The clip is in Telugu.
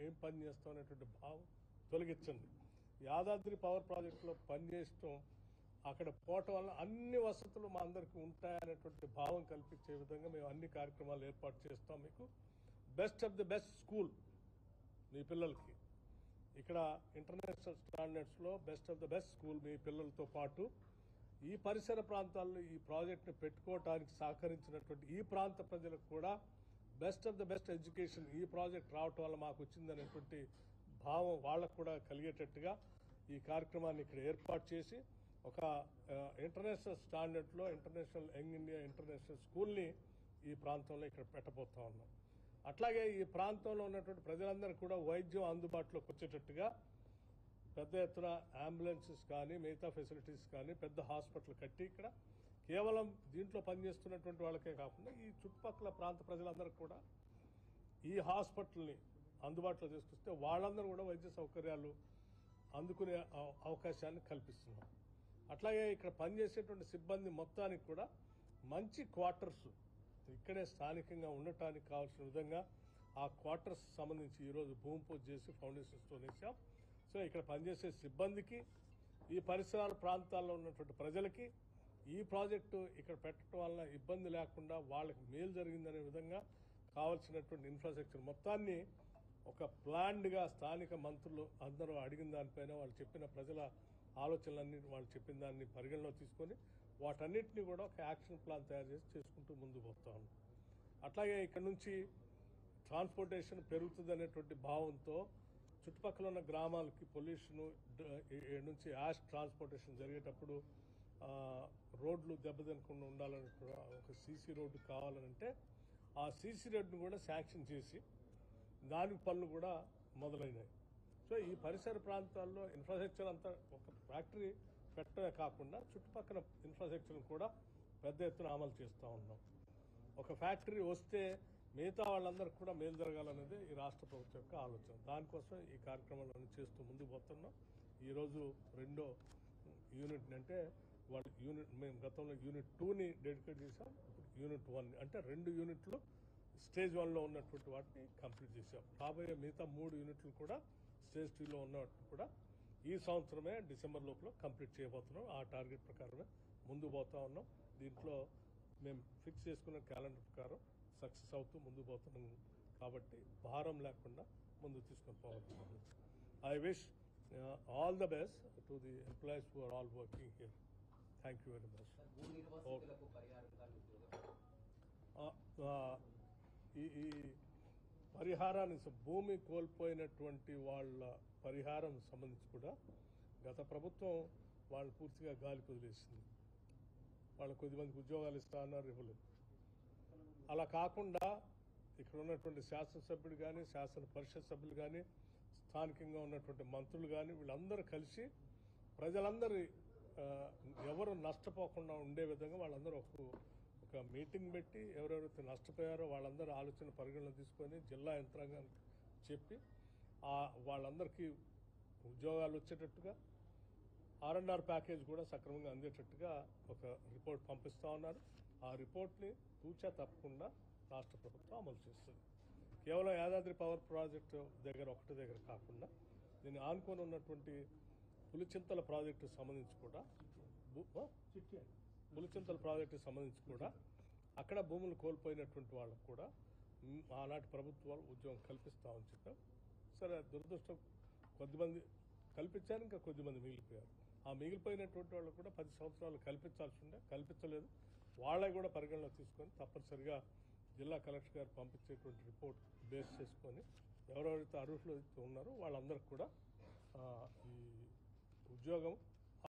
ఏం పని చేస్తాం అనేటువంటి భావం తొలగించండి. యాదాద్రి పవర్ ప్రాజెక్టులో పనిచేయటం, అక్కడ పోవటం వల్ల అన్ని వసతులు మా అందరికీ ఉంటాయనేటువంటి భావం కల్పించే విధంగా మేము అన్ని కార్యక్రమాలు ఏర్పాటు చేస్తాం. మీకు best of the best school మీ పిల్లలకి, ఇక్కడ ఇంటర్నేషనల్ స్టాండర్డ్స్లో best of the best school మీ పిల్లలతో పాటు ఈ పరిసర ప్రాంతాల్లో ఈ ప్రాజెక్టును పెట్టుకోవడానికి సహకరించినటువంటి ఈ ప్రాంత ప్రజలకు కూడా best of the best education ఈ ప్రాజెక్ట్ రావటం వల్ల మాకు వచ్చిందనేటువంటి భావం వాళ్ళకు కూడా కలిగేటట్టుగా ఈ కార్యక్రమాన్ని ఇక్కడ ఏర్పాటు చేసి ఒక ఇంటర్నేషనల్ స్టాండర్డ్లో ఇంటర్నేషనల్ యంగ్ ఇండియా ఇంటర్నేషనల్ స్కూల్ని ఈ ప్రాంతంలో ఇక్కడ పెట్టబోతా ఉన్నాం. అట్లాగే ఈ ప్రాంతంలో ఉన్నటువంటి ప్రజలందరూ కూడా వైద్యం అందుబాటులోకి వచ్చేటట్టుగా పెద్ద ఎత్తున అంబులెన్సెస్ కానీ మిగతా ఫెసిలిటీస్ కానీ పెద్ద హాస్పిటల్ కట్టి ఇక్కడ కేవలం దీంట్లో పనిచేస్తున్నటువంటి వాళ్ళకే కాకుండా ఈ చుట్టుపక్కల ప్రాంత ప్రజలందరూ కూడా ఈ హాస్పిటల్ని అందుబాటులో తీసుకొస్తే వాళ్ళందరూ కూడా వైద్య సౌకర్యాలు అందుకునే అవకాశాన్ని కల్పిస్తున్నాం. అట్లాగే ఇక్కడ పనిచేసేటువంటి సిబ్బంది మొత్తానికి కూడా మంచి క్వార్టర్స్ ఇక్కడే స్థానికంగా ఉండటానికి కావాల్సిన విధంగా ఆ క్వార్టర్స్ సంబంధించి ఈరోజు భూమి పూజ చేసి ఫౌండేషన్స్తో వేసాం. సో ఇక్కడ పనిచేసే సిబ్బందికి ఈ పరిసరాల ప్రాంతాల్లో ఉన్నటువంటి ప్రజలకి ఈ ప్రాజెక్టు ఇక్కడ పెట్టడం వల్ల ఇబ్బంది లేకుండా వాళ్ళకి మేలు జరిగిందనే విధంగా కావాల్సినటువంటి ఇన్ఫ్రాస్ట్రక్చర్ మొత్తాన్ని ఒక ప్లాన్డ్గా స్థానిక మంత్రులు అందరూ అడిగిన దానిపైన వాళ్ళు చెప్పిన ప్రజల ఆలోచనలన్నీ వాళ్ళు చెప్పిన దాన్ని పరిగణలో తీసుకొని వాటన్నిటిని కూడా ఒక యాక్షన్ ప్లాన్ తయారు చేసి చేసుకుంటూ ముందుకు పోతా ఉన్నాం. అట్లాగే ఇక్కడ నుంచి ట్రాన్స్పోర్టేషన్ పెరుగుతుంది అనేటువంటి భావంతో చుట్టుపక్కల ఉన్న గ్రామాలకి పొల్యూషన్ నుంచి యాష్ ట్రాన్స్పోర్టేషన్ జరిగేటప్పుడు రోడ్లు దెబ్బతినకుండా ఉండాలని ఒక సీసీ రోడ్డు కావాలనంటే ఆ సీసీ రోడ్డును కూడా శాంక్షన్ చేసి దానికి పనులు కూడా మొదలైనాయి. సో ఈ పరిసర ప్రాంతాల్లో ఇన్ఫ్రాస్ట్రక్చర్ అంతా ఒక ఫ్యాక్టరీ పెట్టడమే కాకుండా చుట్టుపక్కల ఇన్ఫ్రాస్ట్రక్చర్ కూడా పెద్ద ఎత్తున అమలు చేస్తూ ఉన్నాం. ఒక ఫ్యాక్టరీ వస్తే మిగతా వాళ్ళందరూ కూడా మేలు జరగాలనేది ఈ రాష్ట్ర ప్రభుత్వం యొక్క ఆలోచన. దానికోసం ఈ కార్యక్రమాలను చేస్తూ ముందుకు పోతున్నాం. ఈరోజు రెండో యూనిట్ అంటే వాళ్ళు మేము గతంలో యూనిట్ 2ని డెడికేట్ చేసాం. ఇప్పుడు యూనిట్ 1 అంటే 2 యూనిట్లు స్టేజ్ 1లో ఉన్నటువంటి వాటిని కంప్లీట్ చేసాం. రాబోయే మిగతా 3 యూనిట్లు కూడా స్టేజ్ 2లో ఉన్నట్టు కూడా ఈ సంవత్సరమే డిసెంబర్ లోపల కంప్లీట్ చేయబోతున్నాం. ఆ టార్గెట్ ప్రకారమే ముందుకు పోతా ఉన్నాం. దీంట్లో మేము ఫిక్స్ చేసుకున్న క్యాలెండర్ ప్రకారం సక్సెస్ అవుతూ ముందుకు పోతున్నాం కాబట్టి భారం లేకుండా ముందు తీసుకొని పోతున్నాం. I wish all the best to the employees who are all working here. Thank you very much. ఈ పరిహారాన్ని భూమి కోల్పోయినటువంటి వాళ్ళ పరిహారం సంబంధించి కూడా గత ప్రభుత్వం వాళ్ళు పూర్తిగా గాలికి వదిలేసింది. వాళ్ళు కొద్దిమందికి ఉద్యోగాలు ఇస్తా అన్నారు, ఇవ్వలేదు. అలా కాకుండా ఇక్కడ ఉన్నటువంటి శాసనసభ్యుడు కానీ శాసన పరిషత్ సభ్యులు కానీ స్థానికంగా ఉన్నటువంటి మంత్రులు కానీ వీళ్ళందరూ కలిసి ప్రజలందరూ ఎవరు నష్టపోకుండా ఉండే విధంగా వాళ్ళందరూ ఒక మీటింగ్ పెట్టి ఎవరెవరైతే నష్టపోయారో వాళ్ళందరూ ఆలోచన పరిగణలో తీసుకొని జిల్లా యంత్రాంగానికి చెప్పి వాళ్ళందరికీ ఉద్యోగాలు వచ్చేటట్టుగా R&R ప్యాకేజ్ కూడా సక్రమంగా అందేటట్టుగా ఒక రిపోర్ట్ పంపిస్తా ఉన్నారు. ఆ రిపోర్ట్ని తూచా తప్పకుండా రాష్ట్ర ప్రభుత్వం అమలు చేస్తుంది. కేవలం యాదాద్రి పవర్ ప్రాజెక్టు ఒకటి దగ్గర కాకుండా దీన్ని ఆనుకొని ఉన్నటువంటి పులిచింతల ప్రాజెక్టు సంబంధించి కూడా అక్కడ భూములు కోల్పోయినటువంటి వాళ్ళకు కూడా ఆనాటి ప్రభుత్వాలు ఉద్యోగం కల్పిస్తామని చెప్పాం. సరే, దురదృష్టం కొద్దిమంది కల్పించారు, ఇంకా కొద్దిమంది మిగిలిపోయారు. ఆ మిగిలిపోయినటువంటి వాళ్ళు కూడా 10 సంవత్సరాలు కల్పించాల్సి ఉండే, కల్పించలేదు. వాళ్ళకి కూడా పరిగణలో తీసుకొని తప్పనిసరిగా జిల్లా కలెక్టర్ గారు పంపించేటువంటి రిపోర్ట్ బేస్ చేసుకొని ఎవరెవరైతే అర్హులు ఉన్నారో వాళ్ళందరికీ కూడా ఈ ఉద్యోగం